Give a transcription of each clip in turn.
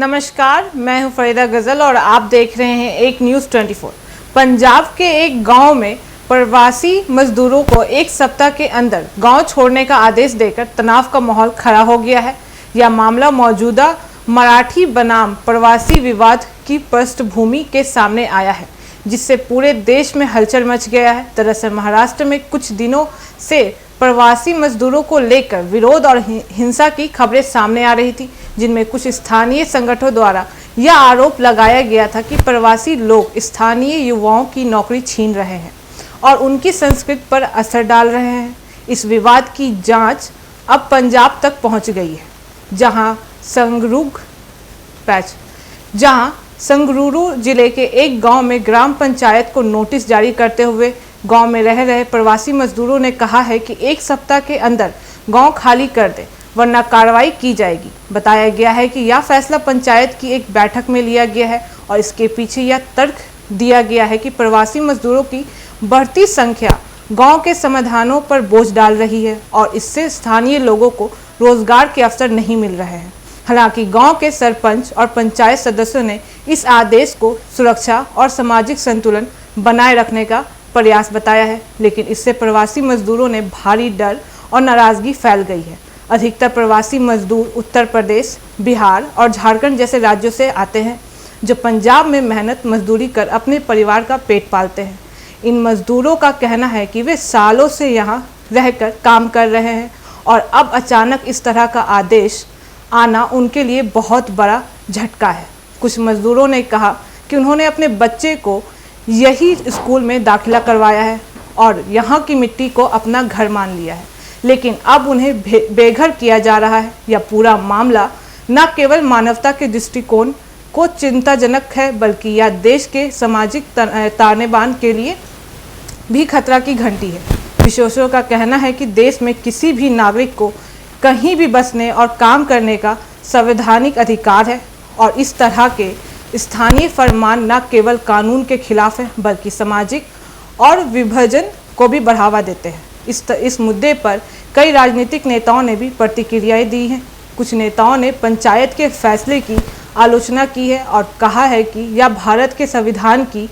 नमस्कार, मैं हूं फरीदा गजल और आप देख रहे हैं एक न्यूज़ 24। पंजाब के एक गांव में प्रवासी मजदूरों को एक सप्ताह के अंदर गांव छोड़ने का आदेश देकर तनाव का माहौल खड़ा हो गया है। यह मामला मौजूदा मराठी बनाम प्रवासी विवाद की पृष्ठभूमि के सामने आया है, जिससे पूरे देश में हलचल मच गया है। दरअसल महाराष्ट्र में कुछ दिनों से प्रवासी मजदूरों को लेकर विरोध और हिंसा की खबरें सामने आ रही थी, जिनमें कुछ स्थानीय संगठनों द्वारा यह आरोप लगाया गया था कि प्रवासी लोग स्थानीय युवाओं की नौकरी छीन रहे हैं और उनकी संस्कृति पर असर डाल रहे हैं। इस विवाद की जांच अब पंजाब तक पहुंच गई है, जहां संगरूर जिले के एक गांव में ग्राम पंचायत को नोटिस जारी करते हुए गांव में रह रहे प्रवासी मजदूरों ने कहा है कि एक सप्ताह के अंदर गांव खाली कर दे, वरना कार्रवाई की जाएगी। बताया गया है कि यह फैसला पंचायत की एक बैठक में लिया गया है और इसके पीछे यह तर्क दिया गया है कि प्रवासी मजदूरों की बढ़ती संख्या गांव के समाधानों पर बोझ डाल रही है और इससे स्थानीय लोगों को रोजगार के अवसर नहीं मिल रहे हैं। हालांकि गांव के सरपंच और पंचायत सदस्यों ने इस आदेश को सुरक्षा और सामाजिक संतुलन बनाए रखने का प्रयास बताया है, लेकिन इससे प्रवासी मजदूरों ने भारी डर और नाराजगी फैल गई है। अधिकतर प्रवासी मजदूर उत्तर प्रदेश, बिहार और झारखंड जैसे राज्यों से आते हैं, जो पंजाब में मेहनत मजदूरी कर अपने परिवार का पेट पालते हैं। इन मजदूरों का कहना है कि वे सालों से यहाँ रहकर काम कर रहे हैं और अब अचानक इस तरह का आदेश आना उनके लिए बहुत बड़ा झटका है। कुछ मजदूरों ने कहा कि उन्होंने अपने बच्चे को यही स्कूल में दाखिला करवाया है और यहाँ की मिट्टी को अपना घर मान लिया है, लेकिन अब उन्हें बेघर किया जा रहा है। यह पूरा मामला न केवल मानवता के दृष्टिकोण को चिंताजनक है, बल्कि यह देश के सामाजिक तानेबान के लिए भी खतरा की घंटी है। विशेषज्ञों का कहना है कि देश में किसी भी नागरिक को कहीं भी बसने और काम करने का संवैधानिक अधिकार है और इस तरह के स्थानीय फरमान न केवल कानून के खिलाफ है, बल्कि सामाजिक और विभाजन को भी बढ़ावा देते हैं। इस मुद्दे पर कई राजनीतिक नेताओं ने भी प्रतिक्रियाएं दी हैं। कुछ नेताओं ने पंचायत के फैसले की आलोचना की है और कहा है कि यह भारत के संविधान की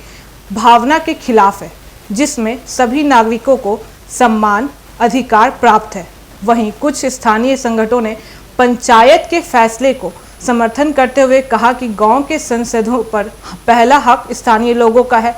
भावना के खिलाफ है, जिसमें सभी नागरिकों को सम्मान अधिकार प्राप्त है। वहीं कुछ स्थानीय संगठनों ने पंचायत के फैसले को समर्थन करते हुए कहा कि गांव के संसदों पर पहला हक स्थानीय लोगों का है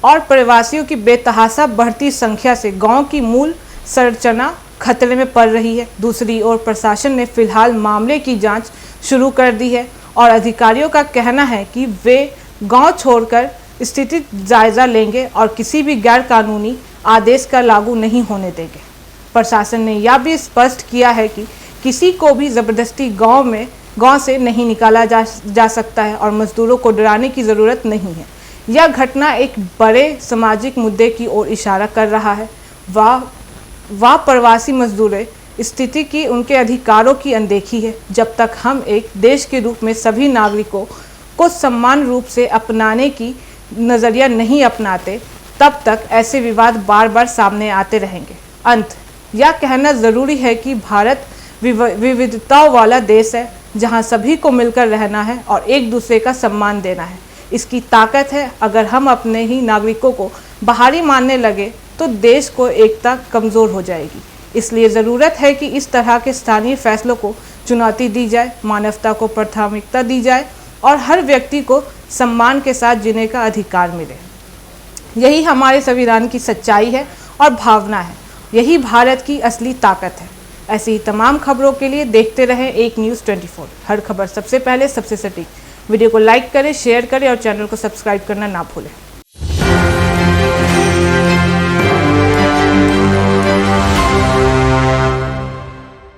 और प्रवासियों की बेतहाशा बढ़ती संख्या से गांव की मूल संरचना खतरे में पड़ रही है। दूसरी ओर प्रशासन ने फिलहाल मामले की जांच शुरू कर दी है और अधिकारियों का कहना है कि वे गांव छोड़कर स्थिति जायजा लेंगे और किसी भी गैर कानूनी आदेश का लागू नहीं होने देंगे। प्रशासन ने यह भी स्पष्ट किया है कि किसी को भी ज़बरदस्ती गांव से नहीं निकाला जा सकता है और मजदूरों को डराने की ज़रूरत नहीं है। यह घटना एक बड़े सामाजिक मुद्दे की ओर इशारा कर रहा है। वह प्रवासी मजदूरों स्थिति की उनके अधिकारों की अनदेखी है। जब तक हम एक देश के रूप में सभी नागरिकों को समान रूप से अपनाने की नज़रिया नहीं अपनाते, तब तक ऐसे विवाद बार बार सामने आते रहेंगे। अंत यह कहना ज़रूरी है कि भारत विविधताओं वाला देश है, जहां सभी को मिलकर रहना है और एक दूसरे का सम्मान देना है। इसकी ताकत है। अगर हम अपने ही नागरिकों को बाहरी मानने लगे तो देश को एकता कमज़ोर हो जाएगी। इसलिए ज़रूरत है कि इस तरह के स्थानीय फैसलों को चुनौती दी जाए, मानवता को प्राथमिकता दी जाए और हर व्यक्ति को सम्मान के साथ जीने का अधिकार मिले। यही हमारे संविधान की सच्चाई है और भावना है। यही भारत की असली ताकत है। ऐसी ही तमाम खबरों के लिए देखते रहें एक न्यूज़ 24। हर खबर सबसे पहले, सबसे सटीक। वीडियो को लाइक करें, शेयर करें और चैनल को सब्सक्राइब करना ना भूलें।